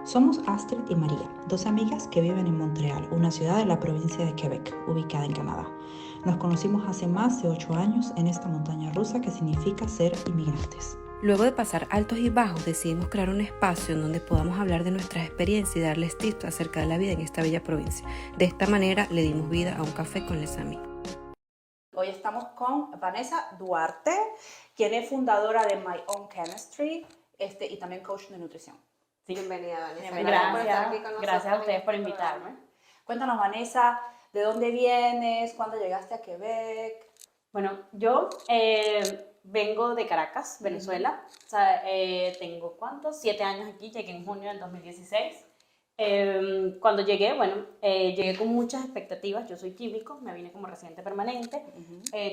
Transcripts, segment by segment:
Somos Astrid y María, dos amigas que viven en Montreal, una ciudad de la provincia de Quebec, ubicada en Canadá. Nos conocimos hace más de 8 años en esta montaña rusa que significa ser inmigrantes. Luego de pasar altos y bajos, decidimos crear un espacio en donde podamos hablar de nuestras experiencias y darles tips acerca de la vida en esta bella provincia. De esta manera le dimos vida a un café con les amis. Hoy estamos con Vanessa Duarte, quien es fundadora de My Own Chemistry y también coach de nutrición. Sí. Bienvenida, Vanessa. Bienvenida. Por estar aquí con nosotros. Gracias a ustedes por invitarme. Cuéntanos, Vanessa, ¿de dónde vienes? ¿Cuándo llegaste a Quebec? Bueno, yo vengo de Caracas, Venezuela. O sea, tengo, ¿cuántos? 7 años aquí. Llegué en junio del 2016. Cuando llegué, llegué con muchas expectativas. Yo soy químico, me vine como residente permanente,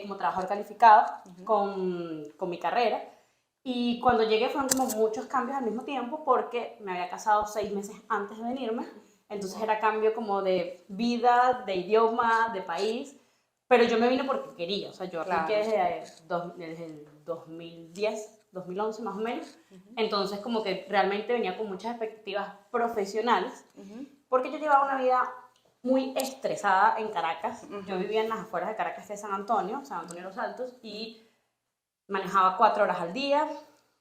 como trabajador calificado con mi carrera. Y cuando llegué fueron como muchos cambios al mismo tiempo porque me había casado 6 meses antes de venirme. Entonces era cambio como de vida, de idioma, de país. Pero yo me vine porque quería. O sea, yo apliqué desde el 2010, 2011 más o menos. Entonces como que realmente venía con muchas expectativas profesionales. Porque yo llevaba una vida muy estresada en Caracas. Yo vivía en las afueras de Caracas de San Antonio de los Altos, y manejaba 4 horas al día,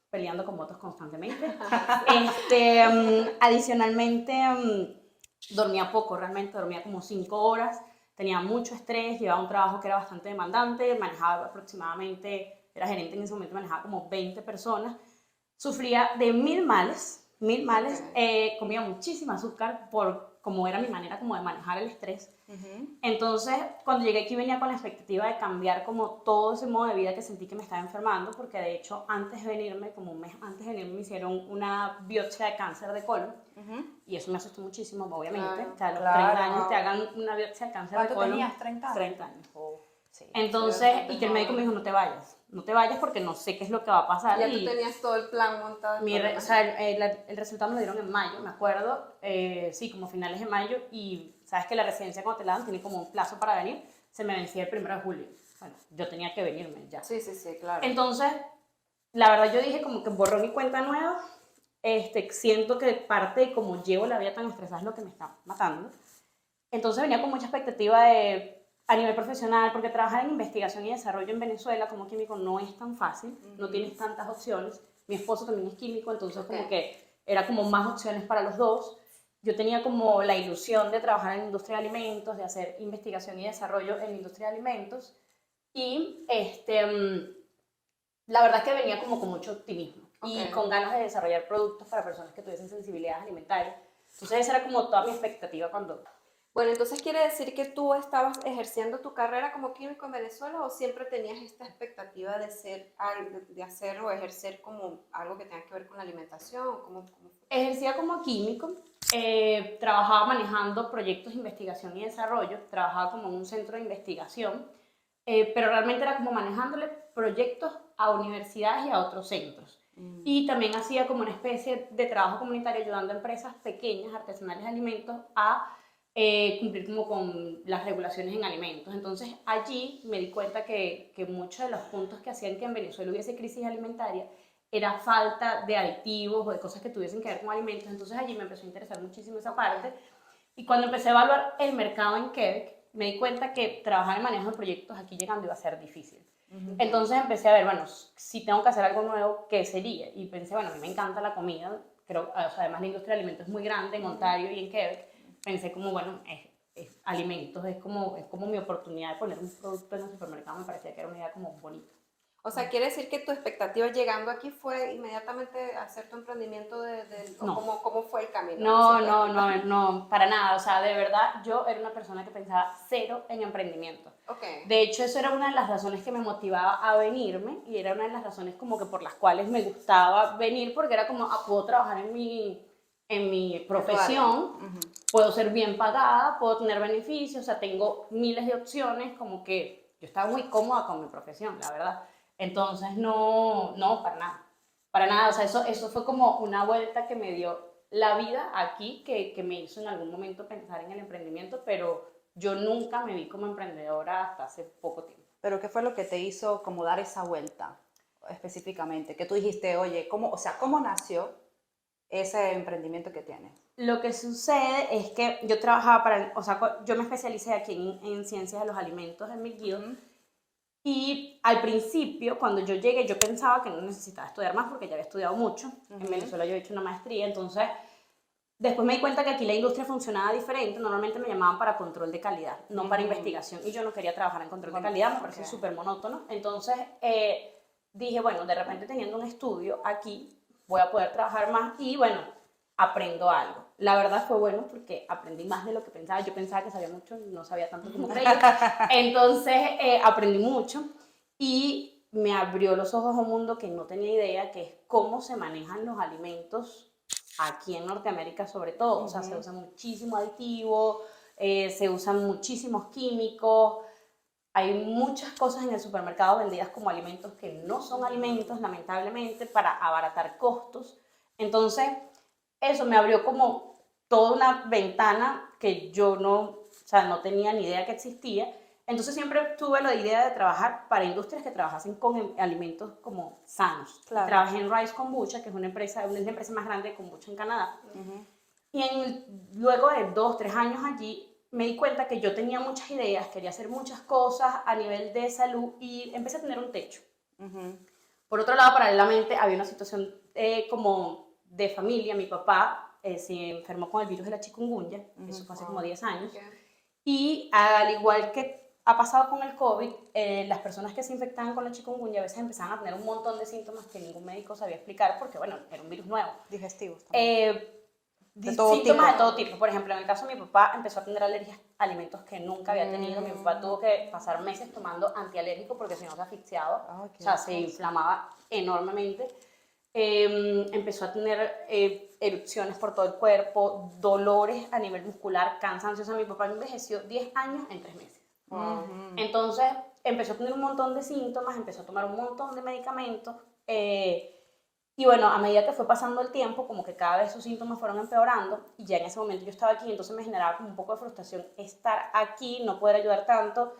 peleando con motos constantemente. Adicionalmente, dormía poco, realmente dormía como 5 horas, tenía mucho estrés, llevaba un trabajo que era bastante demandante, manejaba aproximadamente, era gerente en ese momento, manejaba como 20 personas, sufría de mil males, comía muchísima azúcar como era mi manera como de manejar el estrés. Entonces, cuando llegué aquí venía con la expectativa de cambiar como todo ese modo de vida que sentí que me estaba enfermando, porque de hecho antes de venirme, como un mes antes de venirme, me hicieron una biopsia de cáncer de colon, y eso me asustó muchísimo, obviamente. Claro, o sea, a los 30 años te hagan una biopsia de cáncer de colon. ¿Cuánto tenías? ¿30 años? 30 años. Sí. Entonces, y que el médico me dijo, no te vayas porque no sé qué es lo que va a pasar. Ya tú tenías todo el plan montado. El resultado me lo dieron en mayo, me acuerdo, como finales de mayo, y sabes que la residencia cuando te la dan tiene como un plazo para venir, se me vencía el 1 de julio. Bueno, yo tenía que venirme ya. Sí, claro. Entonces, la verdad yo dije como que borrón y cuenta nueva. Siento que parte de cómo llevo la vida tan estresada es lo que me está matando. Entonces venía con mucha expectativa a nivel profesional, porque trabajar en investigación y desarrollo en Venezuela como químico no es tan fácil, no tienes tantas opciones. Mi esposo también es químico, entonces como que era como más opciones para los dos. Yo tenía como la ilusión de trabajar en la industria de alimentos, de hacer investigación y desarrollo en la industria de alimentos, y la verdad es que venía como con mucho optimismo y con ganas de desarrollar productos para personas que tuviesen sensibilidades alimentarias. Entonces esa era como toda mi expectativa cuando... Bueno, entonces quiere decir que tú estabas ejerciendo tu carrera como químico en Venezuela, o siempre tenías esta expectativa de hacer o ejercer como algo que tenga que ver con la alimentación. ¿Cómo fue? Ejercía como químico, trabajaba manejando proyectos de investigación y desarrollo, trabajaba como en un centro de investigación, pero realmente era como manejándole proyectos a universidades y a otros centros. Y también hacía como una especie de trabajo comunitario ayudando a empresas pequeñas, artesanales de alimentos, a cumplir como con las regulaciones en alimentos. Entonces allí me di cuenta que muchos de los puntos que hacían que en Venezuela hubiese crisis alimentaria era falta de aditivos o de cosas que tuviesen que ver con alimentos. Entonces allí me empezó a interesar muchísimo esa parte, y cuando empecé a evaluar el mercado en Quebec me di cuenta que trabajar en manejo de proyectos aquí llegando iba a ser difícil. Entonces empecé a ver, bueno, si tengo que hacer algo nuevo, ¿qué sería? Y pensé, bueno, a mí me encanta la comida, además la industria de alimentos es muy grande en Ontario y en Quebec. Pensé como, bueno, es alimentos, es como mi oportunidad de poner un producto en el supermercado. Me parecía que era una idea como bonita. O sea, quiere decir que tu expectativa llegando aquí fue inmediatamente hacer tu emprendimiento No. ¿Cómo fue el camino? No, para nada. O sea, de verdad, yo era una persona que pensaba cero en emprendimiento. De hecho, eso era una de las razones que me motivaba a venirme, y era una de las razones como que por las cuales me gustaba venir, porque era como, puedo trabajar en mi profesión, puedo ser bien pagada, puedo tener beneficios, o sea, tengo miles de opciones, como que yo estaba muy cómoda con mi profesión, la verdad. Entonces, no, para nada, o sea, eso fue como una vuelta que me dio la vida aquí, que me hizo en algún momento pensar en el emprendimiento, pero yo nunca me vi como emprendedora hasta hace poco tiempo. ¿Pero qué fue lo que te hizo como dar esa vuelta específicamente? Que tú dijiste, oye, ¿cómo nació ese emprendimiento que tienes? Lo que sucede es que yo trabajaba o sea, yo me especialicé aquí en ciencias de los alimentos en McGill. Y al principio, cuando yo llegué, yo pensaba que no necesitaba estudiar más porque ya había estudiado mucho. En Venezuela yo he hecho una maestría, entonces después me di cuenta que aquí la industria funcionaba diferente. Normalmente me llamaban para control de calidad, no para investigación. Y yo no quería trabajar en control de calidad, me parecía súper monótono. Entonces dije, bueno, de repente teniendo un estudio aquí, voy a poder trabajar más y bueno, aprendo algo. La verdad fue bueno porque aprendí más de lo que pensaba. Yo pensaba que sabía mucho, no sabía tanto como creía. Entonces aprendí mucho y me abrió los ojos a un mundo que no tenía idea, que es cómo se manejan los alimentos aquí en Norteamérica sobre todo. O sea, se usa muchísimo aditivo, se usan muchísimos químicos. Hay muchas cosas en el supermercado vendidas como alimentos que no son alimentos, lamentablemente, para abaratar costos. Entonces, eso me abrió como toda una ventana que yo no tenía ni idea que existía. Entonces siempre tuve la idea de trabajar para industrias que trabajasen con alimentos como sanos. Claro. Trabajé en Rice Kombucha, que es una empresa más grande de kombucha en Canadá. Y luego de 2, 3 años allí, me di cuenta que yo tenía muchas ideas, quería hacer muchas cosas a nivel de salud y empecé a tener un techo. Por otro lado, paralelamente, había una situación como de familia. Mi papá se enfermó con el virus de la chikungunya, eso fue hace como 10 años. Y al igual que ha pasado con el COVID, las personas que se infectaban con la chikungunya a veces empezaban a tener un montón de síntomas que ningún médico sabía explicar porque, bueno, era un virus nuevo. Digestivos también. De todo tipo. Por ejemplo, en el caso de mi papá, empezó a tener alergias a alimentos que nunca había tenido. Mi papá tuvo que pasar meses tomando antialérgico porque si no se asfixiaba. O sea, se inflamaba enormemente. Empezó a tener erupciones por todo el cuerpo, dolores a nivel muscular, cansancio. O sea, mi papá envejeció 10 años en 3 meses. Entonces, empezó a tener un montón de síntomas, empezó a tomar un montón de medicamentos. Y bueno, a medida que fue pasando el tiempo, como que cada vez sus síntomas fueron empeorando y ya en ese momento yo estaba aquí, entonces me generaba como un poco de frustración estar aquí, no poder ayudar tanto.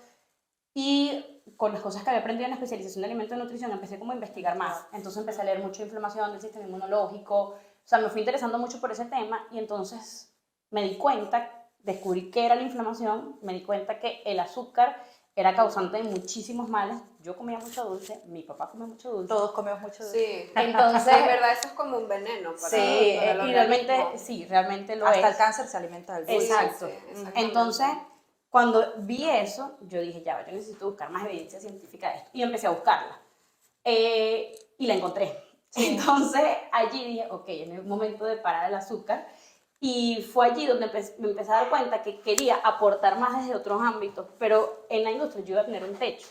Y con las cosas que había aprendido en la especialización de alimentos y nutrición empecé como a investigar más. Entonces empecé a leer mucho de inflamación del sistema inmunológico. O sea, me fui interesando mucho por ese tema y entonces me di cuenta, descubrí qué era la inflamación, me di cuenta que el azúcar era causante de muchísimos males. Yo comía mucho dulce, mi papá comía mucho dulce. Todos comemos mucho dulce. Sí, entonces, de verdad eso es como un veneno para, sí, para el y realmente, organismo. sí, realmente lo Hasta es. el cáncer se alimenta del dulce. Exacto. Sí, exactamente. Entonces, cuando vi eso, yo dije, ya, yo necesito buscar más evidencia científica de esto. Y empecé a buscarla. Y la encontré. Entonces, allí dije, ok, es el momento de parar el azúcar. Y fue allí donde me empecé a dar cuenta que quería aportar más desde otros ámbitos, pero en la industria yo iba a tener un techo.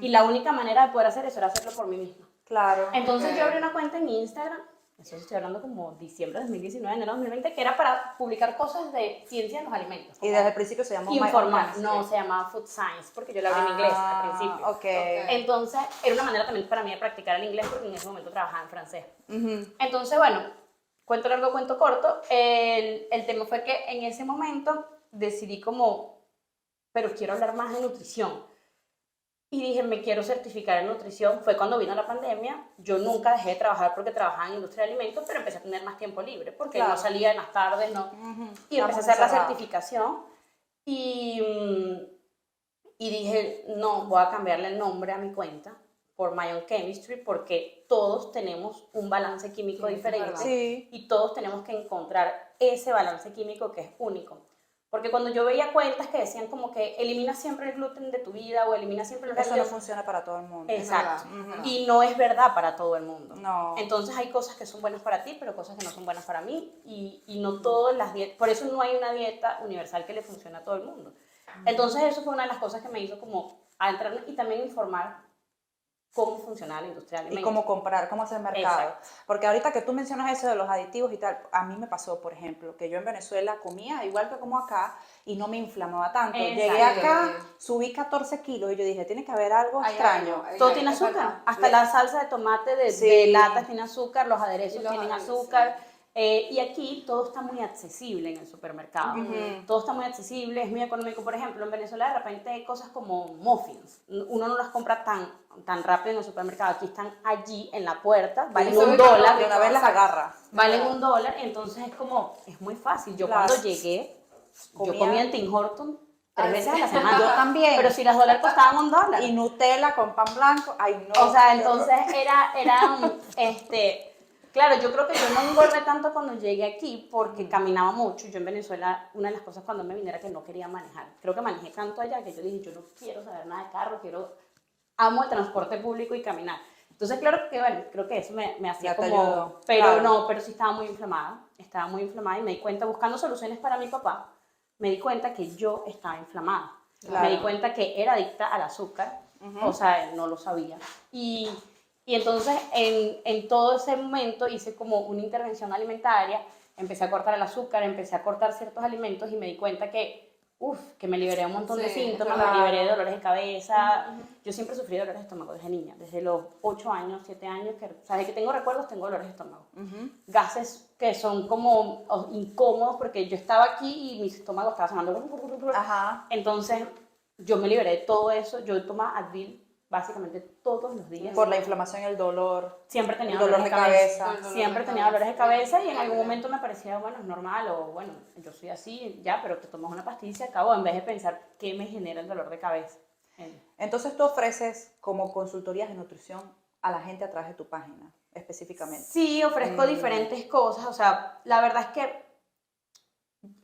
Y la única manera de poder hacer eso era hacerlo por mí misma. Claro. Entonces yo abrí una cuenta en Instagram, eso estoy hablando como diciembre de 2019, enero de 2020, que era para publicar cosas de ciencia en los alimentos. Y desde el principio se llamó Informar, no, se llamaba Food Science, porque yo la abrí en inglés al principio. Okay. Entonces era una manera también para mí de practicar el inglés, porque en ese momento trabajaba en francés. Entonces, bueno, cuento largo, cuento corto, el tema fue que en ese momento decidí como, pero quiero hablar más de nutrición. Y dije, me quiero certificar en nutrición. Fue cuando vino la pandemia. Yo nunca dejé de trabajar porque trabajaba en industria de alimentos, pero empecé a tener más tiempo libre porque no salía en las tardes, no. Y empecé a hacer la certificación. Y dije, no, voy a cambiarle el nombre a mi cuenta por My Own Chemistry porque todos tenemos un balance químico diferente. Sí. Y todos tenemos que encontrar ese balance químico que es único. Porque cuando yo veía cuentas que decían como que elimina siempre el gluten de tu vida o elimina siempre los Eso no lácteos. funciona para todo el mundo. Exacto. Y no es verdad para todo el mundo. No. Entonces hay cosas que son buenas para ti, pero cosas que no son buenas para mí. Y no todas las dietas, por eso no hay una dieta universal que le funcione a todo el mundo. Entonces eso fue una de las cosas que me hizo como adentrar y también informar cómo funciona la industria de alimentos. Y cómo comprar, cómo hacer mercado. Exacto. Porque ahorita que tú mencionas eso de los aditivos y tal, a mí me pasó, por ejemplo, que yo en Venezuela comía igual que como acá y no me inflamaba tanto. Exacto. Llegué acá, subí 14 kilos y yo dije, tiene que haber algo extraño. Todo tiene azúcar. Hasta la salsa de tomate de lata tiene azúcar, los aderezos tienen azúcar. Y aquí todo está muy accesible en el supermercado. Todo está muy accesible, es muy económico. Por ejemplo, en Venezuela de repente hay cosas como muffins. Uno no las compra tan tan rápido en el supermercado, aquí están allí en la puerta, valen Eso $1, de una vez las agarra. valen $1, entonces es como, es muy fácil. Yo Claro. cuando llegué, yo comía en Tim Hortons 3 veces a la semana. Yo también. Pero si las dólares costaban $1. Y Nutella con pan blanco, ay no. O sea, entonces claro, yo creo que yo no engordé tanto cuando llegué aquí porque caminaba mucho. Yo en Venezuela, una de las cosas cuando me vine era que no quería manejar. Creo que manejé tanto allá que yo dije, yo no quiero saber nada de carro, amo el transporte público y caminar. Entonces, claro que, bueno, creo que eso me hacía Ya te como... ayudó. Pero Claro. no, pero sí estaba muy inflamada y me di cuenta, buscando soluciones para mi papá, me di cuenta que yo estaba inflamada. Claro. Me di cuenta que era adicta al azúcar, o sea, no lo sabía. Y entonces, en todo ese momento hice como una intervención alimentaria, empecé a cortar el azúcar, empecé a cortar ciertos alimentos y me di cuenta que me liberé un montón de Sí, síntomas, claro. me liberé de dolores de cabeza. Yo siempre sufrí de dolores de estómago desde niña, desde los 8 años, 7 años, o sea, desde que tengo recuerdos tengo dolores de estómago. Gases que son como incómodos porque yo estaba aquí y mi estómago estaba sonando. Ajá. Entonces, yo me liberé de todo eso. Yo tomaba Advil básicamente todos los días. Por la inflamación y el dolor. Siempre tenía el dolor dolores de de cabeza. cabeza. Siempre tenía dolores de cabeza y en algún momento me parecía, bueno, es normal o bueno, yo soy así, ya, pero te tomas una pastilla y se acabó en vez de pensar qué me genera el dolor de cabeza. Entonces tú ofreces como consultorías de nutrición a la gente a través de tu página, específicamente. Sí, ofrezco diferentes cosas, o sea, la verdad es que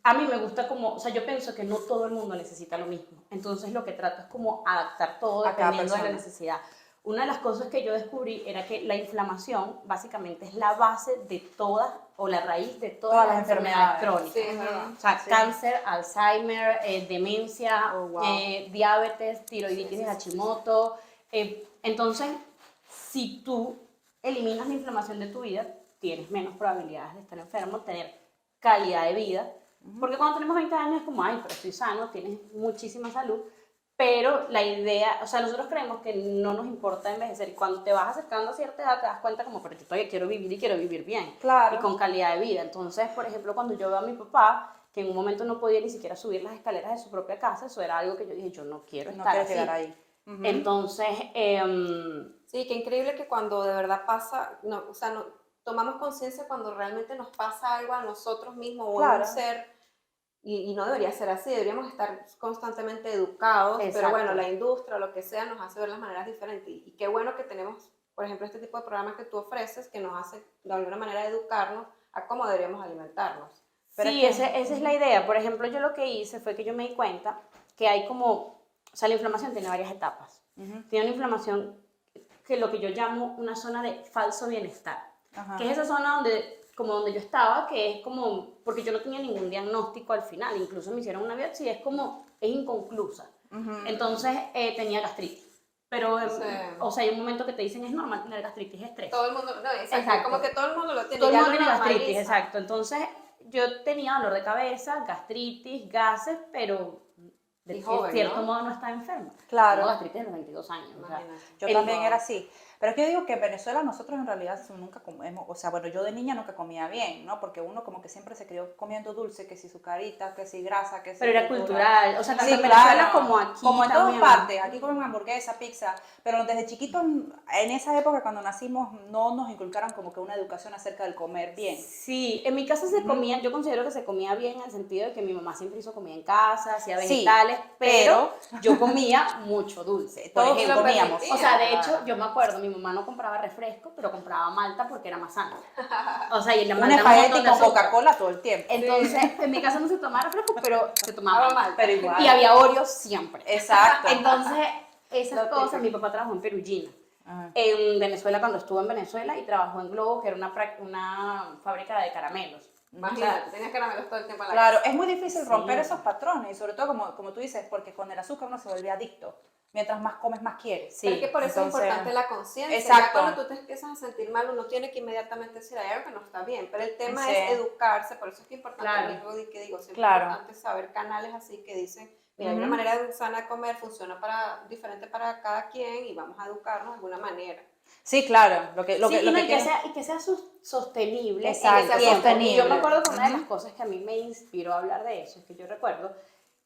a mí me gusta como, o sea, yo pienso que no todo el mundo necesita lo mismo, entonces lo que trato es como adaptar todo A cada dependiendo de la persona. necesidad. Una de las cosas que yo descubrí era que la inflamación básicamente es la base de todas, o la raíz de todas las enfermedades crónicas. Sí, es verdad. O sea, Sí. cáncer, Alzheimer, demencia, Oh, wow. diabetes, tiroiditis de Hashimoto. Entonces, si tú eliminas la inflamación de tu vida, tienes menos probabilidades de estar enfermo, tener calidad de vida. Porque cuando tenemos 20 años es como, ay, pero estoy sano, tienes muchísima salud. Pero la idea, o sea, nosotros creemos que no nos importa envejecer. Y cuando te vas acercando a cierta edad, te das cuenta como, pero yo todavía quiero vivir y quiero vivir bien. Claro. Y con calidad de vida. Entonces, por ejemplo, cuando yo veo a mi papá, que en un momento no podía ni siquiera subir las escaleras de su propia casa, eso era algo que yo dije, yo no quiero No estar quieres así. llegar ahí. Ujú. Entonces, Sí, qué increíble que cuando de verdad pasa, no, o sea, no, tomamos conciencia cuando realmente nos pasa algo a nosotros mismos o a Claro. un ser, y no debería ser así, deberíamos estar constantemente educados, pero Exacto. bueno, la industria, lo que sea, nos hace ver las maneras diferentes, y qué bueno que tenemos, por ejemplo, este tipo de programas que tú ofreces, que nos hace de alguna manera educarnos a cómo deberíamos alimentarnos. Pero sí, es que- esa es la idea. Por ejemplo, yo lo que hice fue que yo me di cuenta que hay como, o sea, la inflamación tiene varias etapas. Tiene una inflamación que lo que yo llamo una zona de falso bienestar, Ajá. que es esa zona donde yo estaba, que es como, porque yo no tenía ningún diagnóstico al final, incluso me hicieron una biopsia y es como, es inconclusa. Entonces tenía gastritis. Pero, Sí. o sea, hay un momento que te dicen es normal tener gastritis, es estrés. Todo el mundo, no, exacto, Exacto. como que todo el mundo lo tiene. Todo el ya mundo lo tiene gastritis, normaliza. exacto. Entonces, yo tenía dolor de cabeza, gastritis, gases, pero de Y joven, cierto ¿no? modo no estaba enferma. Claro. Tengo gastritis de los 22 años. O sea, Imagínate. Yo también era así. Pero es que yo digo que en Venezuela nosotros en realidad nunca comemos, o sea, bueno, yo de niña nunca comía bien, ¿no? Porque uno como que siempre se crió comiendo dulce, que si sucaritas, que si grasa, que si pero era fritura. cultural, o sea, tanto Sí, en Venezuela claro. como aquí Como en todas también. partes. Aquí comen hamburguesa, pizza. Pero desde chiquitos, en esa época cuando nacimos, no nos inculcaron como que una educación acerca del comer bien. Sí, en mi casa se comía, yo considero que se comía bien en el sentido de que mi mamá siempre hizo comida en casa, hacía Sí, vegetales, pero yo comía mucho dulce. Por Todos ejemplo, comíamos. o sea, de hecho, yo me acuerdo, mi mamá no compraba refresco, pero compraba malta porque era más sano. O sea, y la Un malta espagueti montón de con azúcar. Coca-Cola todo el tiempo. Entonces, en mi casa no se tomaba refresco, pero se tomaba Estaba malta. mal. Pero igual. Y había Oreos siempre. Exacto. Entonces, esas Lo cosas, típico. mi papá trabajó en Perullina. Ajá. En Venezuela, cuando estuvo en Venezuela, y trabajó en Globo, que era una fábrica de caramelos. Imagínate, tenías caramelos todo el tiempo en la Claro, casa. es muy difícil Sí. romper esos patrones y sobre todo como tú dices, porque con el azúcar uno se vuelve adicto. Mientras más comes, más quieres. Sí. Pero es que por eso entonces- es importante la conciencia. Exacto. Ya cuando tú te empiezas a sentir mal, uno tiene que inmediatamente decir, hay algo que no está bien. Pero el tema Sí. es educarse, por eso es que es importante, Claro. a mí, Rudy, que digo, siempre Claro. es importante saber canales así que dicen, mira, hay una Ujú. manera sana de comer, funciona diferente para cada quien y vamos a educarnos de alguna manera. Sí, claro. Lo que Sí, y, no, que y que quiero- sea sostenible. Exacto, en el tiempo. sostenible. Y yo me acuerdo que una de las cosas que a mí me inspiró a hablar de eso es que yo recuerdo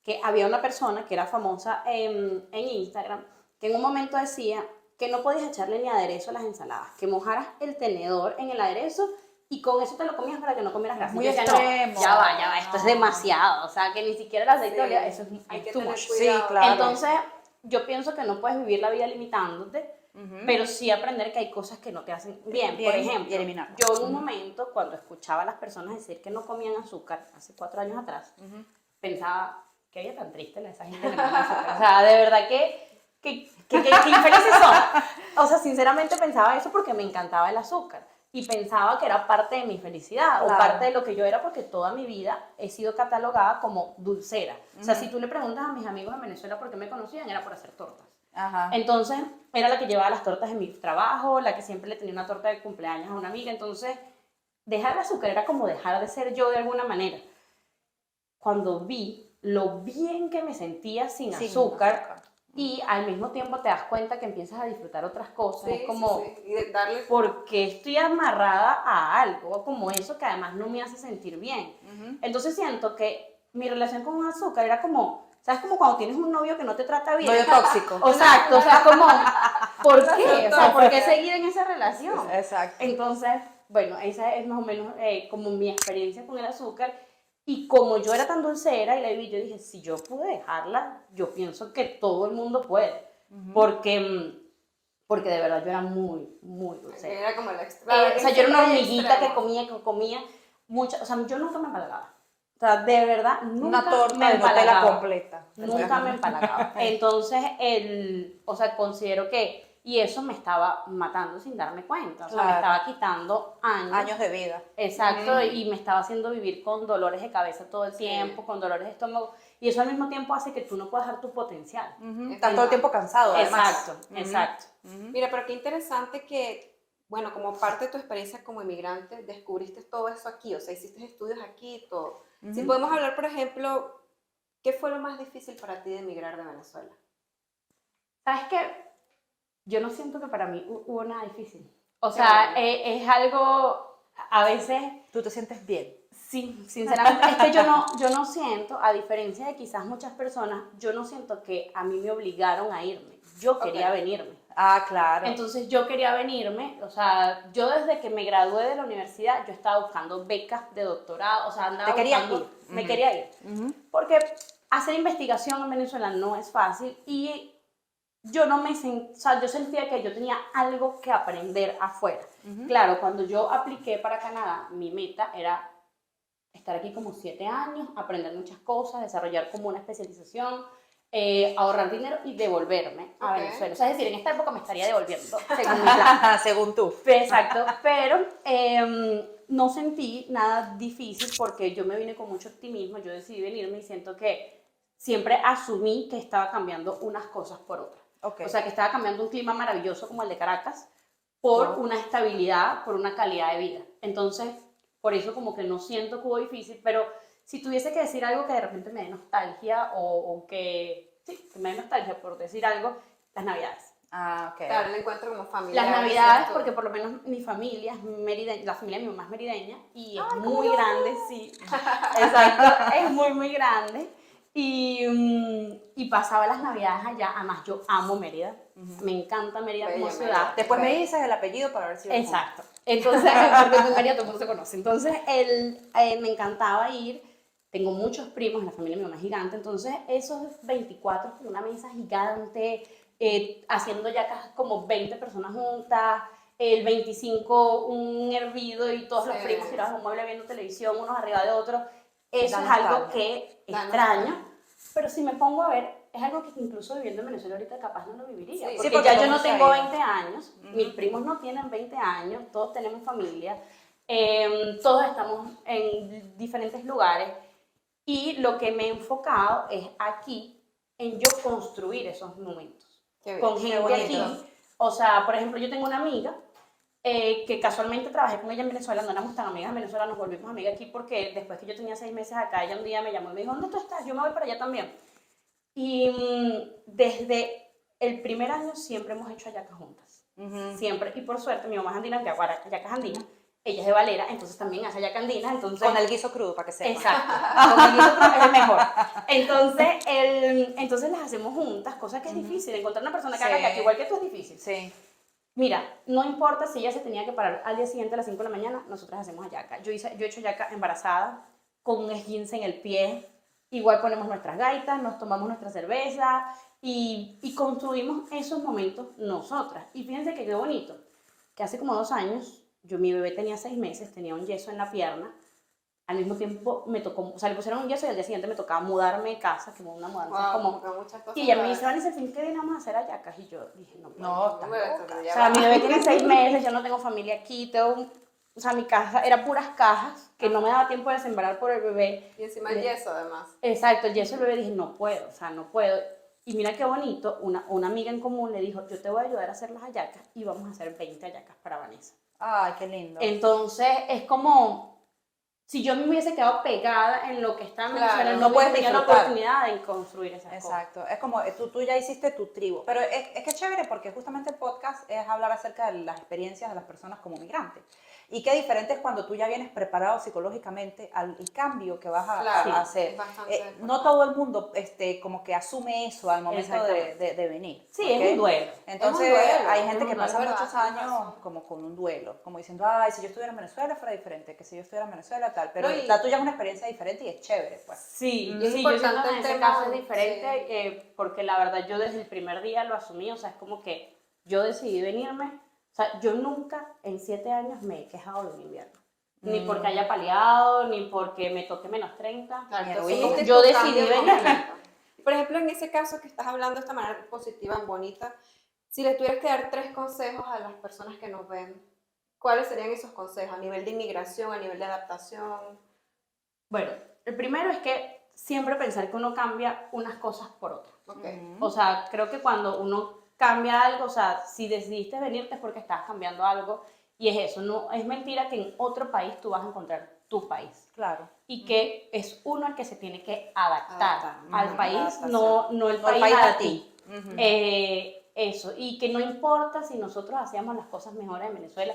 que había una persona que era famosa en Instagram que en un momento decía que no podías echarle ni aderezo a las ensaladas, que mojaras el tenedor en el aderezo y con eso te lo comías para que no comieras grasa. Muy Y yo decía, extremo. no, ya va, esto es demasiado, o sea, que ni siquiera el aceite de oliva, eso hay es que too tener much. cuidado. Sí, claro. Entonces, yo pienso que no puedes vivir la vida limitándote, pero sí aprender que hay cosas que no te hacen bien. Bien, Por y ejemplo, eliminarlas. yo en un momento, cuando escuchaba a las personas decir que no comían azúcar, hace 4 años atrás, pensaba, qué vida tan triste esa gente que no come azúcar. O sea, de verdad que infelices son. O sea, sinceramente pensaba eso porque me encantaba el azúcar. Y pensaba que era parte de mi felicidad o Claro. parte de lo que yo era porque toda mi vida he sido catalogada como dulcera. O sea, si tú le preguntas a mis amigos en Venezuela por qué me conocían, era por hacer tortas. Ajá. Entonces, era la que llevaba las tortas en mi trabajo, la que siempre le tenía una torta de cumpleaños a una amiga. Entonces, dejar el azúcar era como dejar de ser yo de alguna manera. Cuando vi lo bien que me sentía sin azúcar, y al mismo tiempo te das cuenta que empiezas a disfrutar otras cosas, Sí, es como, sí, sí. Y de darle... porque estoy amarrada a algo como eso que además no me hace sentir bien. Entonces siento que mi relación con un azúcar era como, ¿sabes? Como cuando tienes un novio que no te trata bien. Novio tóxico. Exacto, o sea, como, ¿por qué? O sea, ¿por qué seguir en esa relación? Exacto. Entonces, bueno, esa es más o menos como mi experiencia con el azúcar. Y como yo era tan dulcera y la viví, yo dije, si yo pude dejarla, yo pienso que todo el mundo puede. Porque de verdad yo era muy, muy dulcera. Era como la O sea, yo era una extremo. hormiguita que comía mucha, o sea, yo nunca me empalagaba. O sea, de verdad, nunca Una torta me de Nutella empalagaba. completa. Nunca me empalagaba. Entonces, o sea, considero que, y eso me estaba matando sin darme cuenta. O sea, me Claro. estaba quitando Años de vida. Exacto, y me estaba haciendo vivir con dolores de cabeza todo el tiempo, con dolores de estómago, y eso al mismo tiempo hace que tú no puedas dar tu potencial. Estás todo el tiempo cansado, además. Exacto, exacto. Mira, pero qué interesante que, bueno, como parte de tu experiencia como inmigrante, descubriste todo eso aquí, o sea, hiciste estudios aquí y todo. Si podemos hablar, por ejemplo, ¿qué fue lo más difícil para ti de emigrar de Venezuela? ¿Sabes qué? Yo no siento que para mí hubo nada difícil. O sea, es algo, a veces, Tú te sientes bien. sí, sinceramente, es que yo no siento, a diferencia de quizás muchas personas, yo no siento que a mí me obligaron a irme. Yo quería venirme. Ah, claro. Entonces yo quería venirme, o sea, yo desde que me gradué de la universidad, yo estaba buscando becas de doctorado, o sea, andaba ¿Te querías buscando, ir? me quería ir, porque hacer investigación en Venezuela no es fácil y yo no me o sea, yo sentía que yo tenía algo que aprender afuera. Claro, cuando yo apliqué para Canadá, mi meta era estar aquí como 7 años, aprender muchas cosas, desarrollar como una especialización, ahorrar dinero y devolverme a Venezuela. O sea, es decir, en esta época me estaría devolviendo, según mi plan. Según tú. Exacto, pero no sentí nada difícil porque yo me vine con mucho optimismo, yo decidí venirme y siento que siempre asumí que estaba cambiando unas cosas por otras. Okay. O sea, que estaba cambiando un clima maravilloso como el de Caracas por una estabilidad, por una calidad de vida. Entonces, por eso como que no siento que hubo difícil, pero si tuviese que decir algo que de repente me dé nostalgia o que, sí, que me dé nostalgia por decir algo, las Navidades. Ah, ok. Claro, el encuentro como familiar. Las Navidades, porque por lo menos mi familia es merideña, la familia de mi mamá es merideña y es muy grande, sí. Exacto, es muy, muy grande. Y pasaba las Navidades allá, además yo amo Mérida, me encanta Mérida como ciudad. Después me dices el apellido para ver si... Exacto. Entonces, porque en Mérida todo el mundo se conoce. Entonces, me encantaba ir. Tengo muchos primos, la familia de mi mamá es gigante. Entonces, esos 24 con una mesa gigante, haciendo ya como 20 personas juntas, el 25 un hervido y todos los primos tirados en un mueble viendo televisión, unos arriba de otros. Eso es algo que extraño. Pero si me pongo a ver, es algo que incluso viviendo en Venezuela ahorita capaz no lo viviría. Sí, porque porque ya todo yo no se ha tengo ido. 20 años, mis primos no tienen 20 años, todos tenemos familia, todos estamos en diferentes lugares y lo que me he enfocado es aquí en yo construir esos momentos con gente bonito. aquí. O sea, por ejemplo, yo tengo una amiga que casualmente trabajé con ella en Venezuela, no éramos tan amigas en Venezuela, nos volvimos amigas aquí porque después que yo tenía 6 meses acá, ella un día me llamó y me dijo, ¿dónde tú estás? Yo me voy para allá también. Y desde el primer año siempre hemos hecho hallacas juntas, siempre. Y por suerte, mi mamá es andina, que Hallacas andina, ella es de Valera, entonces también hace hallaca andina, entonces... Con el guiso crudo, para que sepa. Exacto, con el guiso crudo es el mejor. Entonces las hacemos juntas, cosa que es difícil, encontrar una persona que haga hallaca igual que tú es difícil. Sí. Mira, no importa si ella se tenía que parar al día siguiente a las 5 de la mañana, nosotras hacemos hallaca. Yo he hecho hallaca embarazada, con un esguince en el pie, igual ponemos nuestras gaitas, nos tomamos nuestra cerveza y construimos esos momentos nosotras. Y fíjense que qué bonito, que hace como 2 años, mi bebé tenía 6 meses, tenía un yeso en la pierna, al mismo tiempo me tocó, o sea, le pusieron un yeso y al día siguiente me tocaba mudarme de casa, que una mudanza como... muchas cosas. Y ella me dice, Vanessa, al fin, ¿qué día vamos a hacer hallacas? Y yo dije, no, No, está o sea, mi bebé tiene 6 meses, yo no tengo familia aquí, o sea, mi casa era puras cajas, que no me daba tiempo de sembrar por el bebé. Y encima el yeso, además. Exacto, el yeso del bebé, dije, no puedo, o sea, no puedo. Y mira qué bonito, una amiga en común le dijo, yo te voy a ayudar a hacer las hallacas y vamos a hacer 20 hallacas para Vanessa. Ay, qué lindo. Entonces, es como, si yo me hubiese quedado pegada en lo que está en Venezuela, no puedes hubiese tenido la disfrutar. oportunidad de construir esas cosas. Exacto, es como tú ya hiciste tu tribu, pero es que es chévere porque justamente el podcast es hablar acerca de las experiencias de las personas como migrantes. Y qué diferente es cuando tú ya vienes preparado psicológicamente al cambio que vas a hacer. No todo el mundo como que asume eso al momento de venir. Sí, ¿okay? es un duelo. Entonces Es un duelo, hay gente que es un pasa duelo, muchos ¿verdad? años como con un duelo, como diciendo, ay, si yo estuviera en Venezuela fuera diferente, que si yo estuviera en Venezuela tal, pero No, y- la tuya es una experiencia diferente y es chévere, pues. Sí, Y es sí, yo siento importante que en el ese tema, caso es diferente, porque la verdad yo desde el primer día lo asumí, o sea, es como que yo decidí venirme, o sea, yo nunca en 7 años me he quejado de un invierno, ni porque haya paliado, ni porque me toque menos 30, Claro, Pero entonces, bueno, viste yo tu decidí cambio venirme. completo. Por ejemplo, en ese caso que estás hablando de esta manera positiva, bonita, si le tuvieras que dar 3 consejos a las personas que nos ven, ¿cuáles serían esos consejos? A nivel de inmigración, a nivel de adaptación. Bueno, el primero es que siempre pensar que uno cambia unas cosas por otras. Ok. O sea, creo que cuando uno cambia algo, o sea, si decidiste venirte es porque estás cambiando algo, y es eso, no es mentira que en otro país tú vas a encontrar tu país. Claro. Y que es uno el que se tiene que adaptar al Ujú. país, Adaptación. no el No el país país a a ti. ti. Ujú. Eso, y que no importa si nosotros hacíamos las cosas mejores en Venezuela,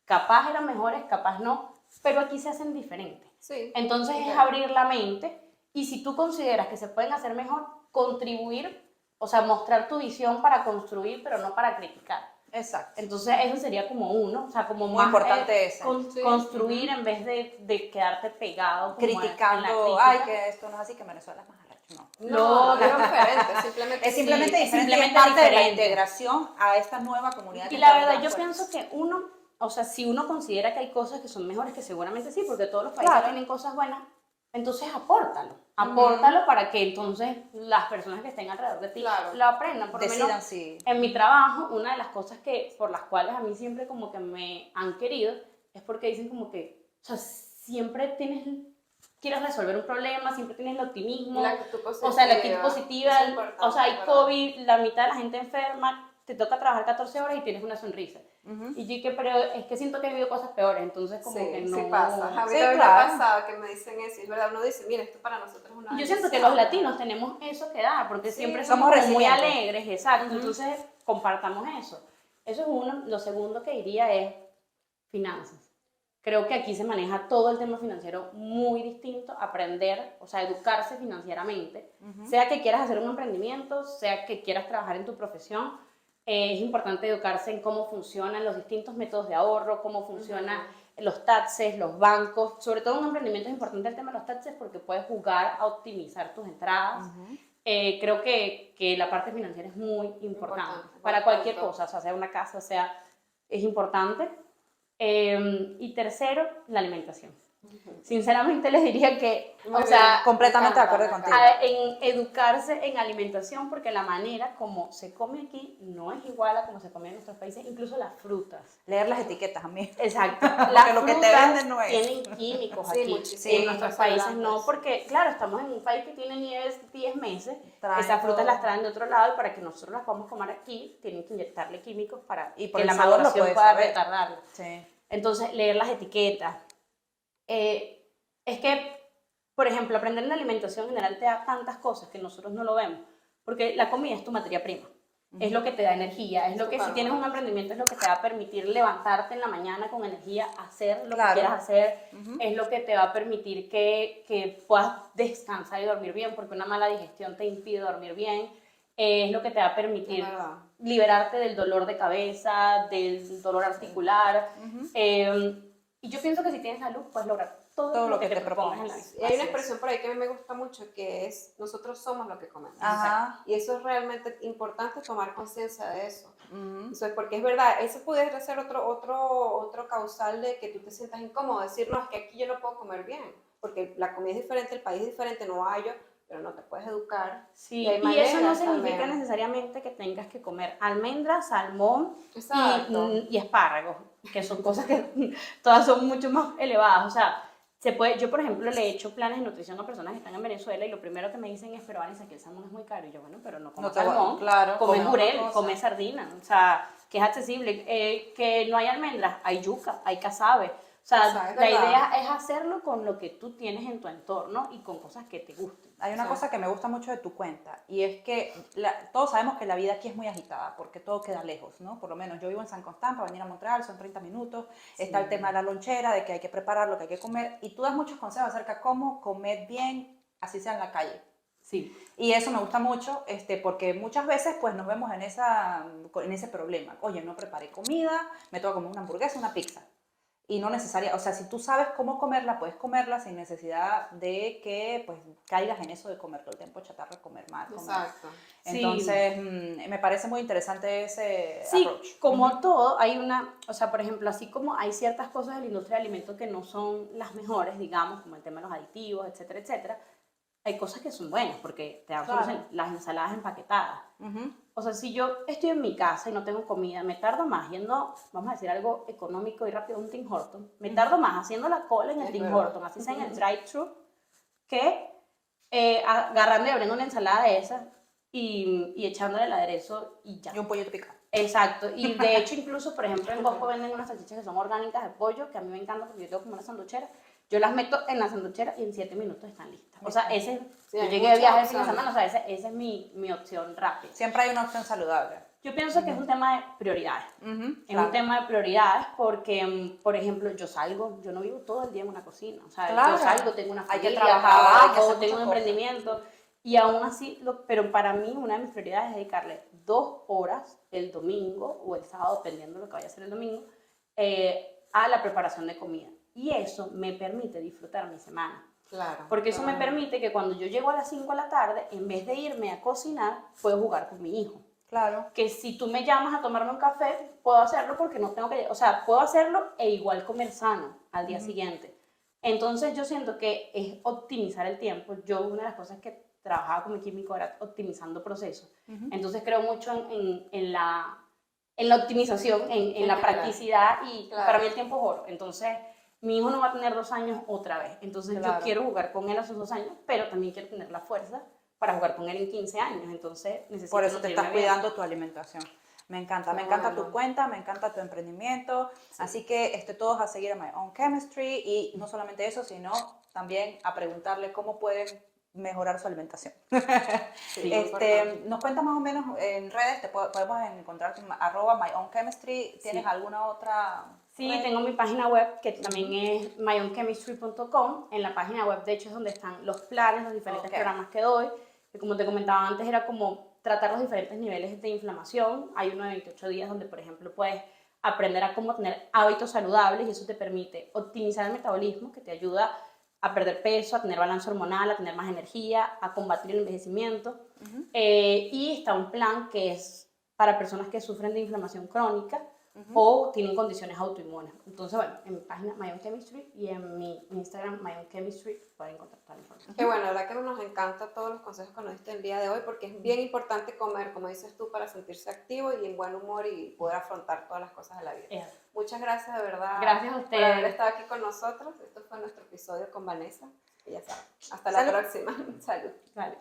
capaz eran mejores, capaz no, pero aquí se hacen diferentes. Sí. Entonces Ok. es abrir la mente, y si tú consideras que se pueden hacer mejor, contribuir, o sea, mostrar tu visión para construir, pero no para criticar. Exacto. Entonces eso sería como uno, o sea, como Muy más importante ese. Sí. construir en vez de quedarte pegado como en la Criticando, crítica. ay, que esto no es así, que Venezuela es más arrecho. No. No, es diferente, simplemente Es simplemente Sí, diferente, simplemente es parte de la diferente. integración a esta nueva comunidad. que Y la está verdad, tan yo fuerte. pienso que uno, o sea, si uno considera que hay cosas que son mejores, que seguramente sí, porque todos los países Claro. tienen cosas buenas, entonces apórtalo para que entonces las personas que estén alrededor de ti Claro. lo aprendan. Por lo menos Decidan si... en mi trabajo, una de las cosas por las cuales a mí siempre como que me han querido, es porque dicen como que, o sea, siempre quieres resolver un problema, siempre tienes el optimismo, La actitud positiva. o sea, la actitud positiva, Eso es importante, o sea, hay ¿verdad? COVID, la mitad de la gente enferma, te toca trabajar 14 horas y tienes una sonrisa. Y yo dije, pero es que siento que he vivido cosas peores, entonces como que no... Sí pasa. A mí Sí, también claro. me ha pasado que me dicen eso, y es verdad, uno dice, mira, esto para nosotros es una Yo siento que bendición. los latinos tenemos eso que dar, porque Sí, siempre somos somos como muy resilientes. alegres, exacto, entonces compartamos eso. Eso es uno. Lo segundo que diría es finanzas. Creo que aquí se maneja todo el tema financiero muy distinto, aprender, o sea, educarse financieramente, sea que quieras hacer un emprendimiento, sea que quieras trabajar en tu profesión, es importante educarse en cómo funcionan los distintos métodos de ahorro, cómo funcionan los taxes, los bancos. Sobre todo en un emprendimiento es importante el tema de los taxes porque puedes jugar a optimizar tus entradas. Creo que la parte financiera es muy importante para cualquier cosa, o sea una casa, es importante. Y tercero, la alimentación. Sinceramente les diría que, Muy o sea, completamente de acuerdo me contigo. en educarse en alimentación, porque la manera como se come aquí no es igual a como se come en nuestros países, incluso las frutas. Leer las etiquetas a mí. Exacto. Porque Las lo que te frutas venden no es. tienen químicos Sí, aquí. muchísimo. En nuestros Sí, países antes. no, porque claro, estamos en un país que tiene nieves 10 meses. Traen Esas frutas todo. las traen de otro lado y para que nosotros las podamos comer aquí, tienen que inyectarle químicos para Y por que el la sabor lo maduración puedes pueda saber. retardarlo. Sí. Entonces, leer las etiquetas. Es que, por ejemplo, aprender en alimentación en general te da tantas cosas que nosotros no lo vemos, porque la comida es tu materia prima. es lo que te da energía, es lo que si Súper tienes un bueno. emprendimiento es lo que te va a permitir levantarte en la mañana con energía, hacer lo Claro. que quieras hacer, es lo que te va a permitir que puedas descansar y dormir bien, porque una mala digestión te impide dormir bien, es lo que te va a permitir Es verdad. liberarte del dolor de cabeza, del dolor articular, y yo pienso que si tienes salud puedes lograr todo lo que te propongas en la vida. Y hay una expresión por ahí que a mí me gusta mucho que es nosotros somos lo que comemos. Ajá. Y eso es realmente importante tomar conciencia de eso. Eso es porque es verdad, eso pudiera ser otro causal de que tú te sientas incómodo, decir, no, es que aquí yo no puedo comer bien, porque la comida es diferente, el país es diferente, no hay yo, pero no te puedes educar. Sí, hay y eso no maneras significa también. necesariamente que tengas que comer almendras, salmón Exacto. y espárragos, que son cosas que todas son mucho más elevadas. O sea, se puede, yo por ejemplo le he hecho planes de nutrición a personas que están en Venezuela y lo primero que me dicen es, pero Vanessa, aquí el salmón es muy caro. Y yo, bueno, pero no comes No te va- salmón, claro, come come jurel, otra cosa. come sardina. O sea, que es accesible. Que no hay almendras, hay yuca, hay casabe. O sea, Exacto, la es verdad. idea es hacerlo con lo que tú tienes en tu entorno y con cosas que te gusten. Hay una cosa que me gusta mucho de tu cuenta y es que todos sabemos que la vida aquí es muy agitada porque todo queda lejos, ¿no? Por lo menos yo vivo en San Constán, para venir a Montreal son 30 minutos, está el tema de la lonchera, de que hay que preparar lo que hay que comer y tú das muchos consejos acerca de cómo comer bien, así sea en la calle. Sí. Y eso me gusta mucho porque muchas veces pues nos vemos en ese problema. Oye, no preparé comida, me tengo que comer una hamburguesa, una pizza. Y no necesaria, o sea, si tú sabes cómo comerla, puedes comerla sin necesidad de que pues caigas en eso de comer todo el tiempo chatarra, comer mal. Comer. Exacto. Entonces, me parece muy interesante ese Sí, approach. como todo, hay o sea, por ejemplo, así como hay ciertas cosas de la industria de alimentos que no son las mejores, digamos, como el tema de los aditivos, etcétera, etcétera, hay cosas que son buenas porque te dan Claro. solución. Las ensaladas empaquetadas. Ujú. O sea, si yo estoy en mi casa y no tengo comida, me tardo más yendo, vamos a decir algo económico y rápido, a un Tim Hortons, me tardo más haciendo la cola en el Es Tim verdad. Hortons, así sea en el drive-thru, que agarrando y abriendo una ensalada de esas y echándole el aderezo y ya. Y un pollito picado. Exacto, y de hecho incluso, por ejemplo, en Costco venden unas salchichas que son orgánicas de pollo, que a mí me encantan porque yo tengo como una sanduchera, yo las meto en la sanduchera y en 7 minutos están listas. O sea, Sí, yo hay llegué de muchas viaje el fin de opciones. semana, o sea, esa es mi opción rápida. Siempre hay una opción saludable. Yo pienso que es un tema de prioridades. Es claro. un tema de prioridades porque, por ejemplo, yo salgo, yo no vivo todo el día en una cocina. O sea, Claro. yo salgo, tengo una Hay que familia, trabajar, hay que trabajo, hacer tengo un muchas emprendimiento. Y aún así, pero para mí una de mis prioridades es dedicarle 2 horas el domingo o el sábado, dependiendo de lo que vaya a hacer el domingo, a la preparación de comida. Y eso me permite disfrutar mi semana. Claro. Porque eso me claro. permite que cuando yo llego a las 5 de la tarde, en vez de irme a cocinar, puedo jugar con mi hijo. Claro. Que si tú me llamas a tomarme un café, puedo hacerlo porque no tengo que, o sea, puedo hacerlo e igual comer sano al día siguiente. Entonces yo siento que es optimizar el tiempo. Yo una de las cosas que trabajaba con mi químico era optimizando procesos. Entonces creo mucho en la optimización, en la Claro. practicidad y Claro. para mí el tiempo es oro. Entonces mi hijo no va a tener 2 años otra vez. Entonces Claro. yo quiero jugar con él a sus 2 años, pero también quiero tener la fuerza para jugar con él en 15 años. Entonces necesito Por eso te estás nutrirme bien. cuidando tu alimentación. Me encanta Bueno. tu cuenta, me encanta tu emprendimiento. Así que todos a seguir a My Own Chemistry y no solamente eso, sino también a preguntarle cómo pueden mejorar su alimentación. Sí, importante. Nos cuenta más o menos en redes, podemos encontrar @myownchemistry. ¿Tienes Sí. alguna otra? Sí, red? tengo mi página web que también es myownchemistry.com. En la página web, de hecho, es donde están los planes, los diferentes Ok. programas que doy. Que como te comentaba antes, era como tratar los diferentes niveles de inflamación. Hay uno de 28 días donde, por ejemplo, puedes aprender a cómo tener hábitos saludables y eso te permite optimizar el metabolismo, que te ayuda a perder peso, a tener balance hormonal, a tener más energía, a combatir el envejecimiento. Y está un plan que es para personas que sufren de inflamación crónica o tienen condiciones autoinmunes. Entonces, bueno, en mi página My Own Chemistry y en mi Instagram My Own Chemistry pueden encontrar toda la información. Qué bueno, la verdad que nos encanta todos los consejos que nos diste el día de hoy porque es bien importante comer, como dices tú, para sentirse activo y en buen humor y poder afrontar todas las cosas de la vida. Muchas gracias de verdad. Gracias a por ustedes. haber estado aquí con nosotros. Esto fue nuestro episodio con Vanessa. Y ya saben. Hasta la Salud. próxima. Salud. Vale.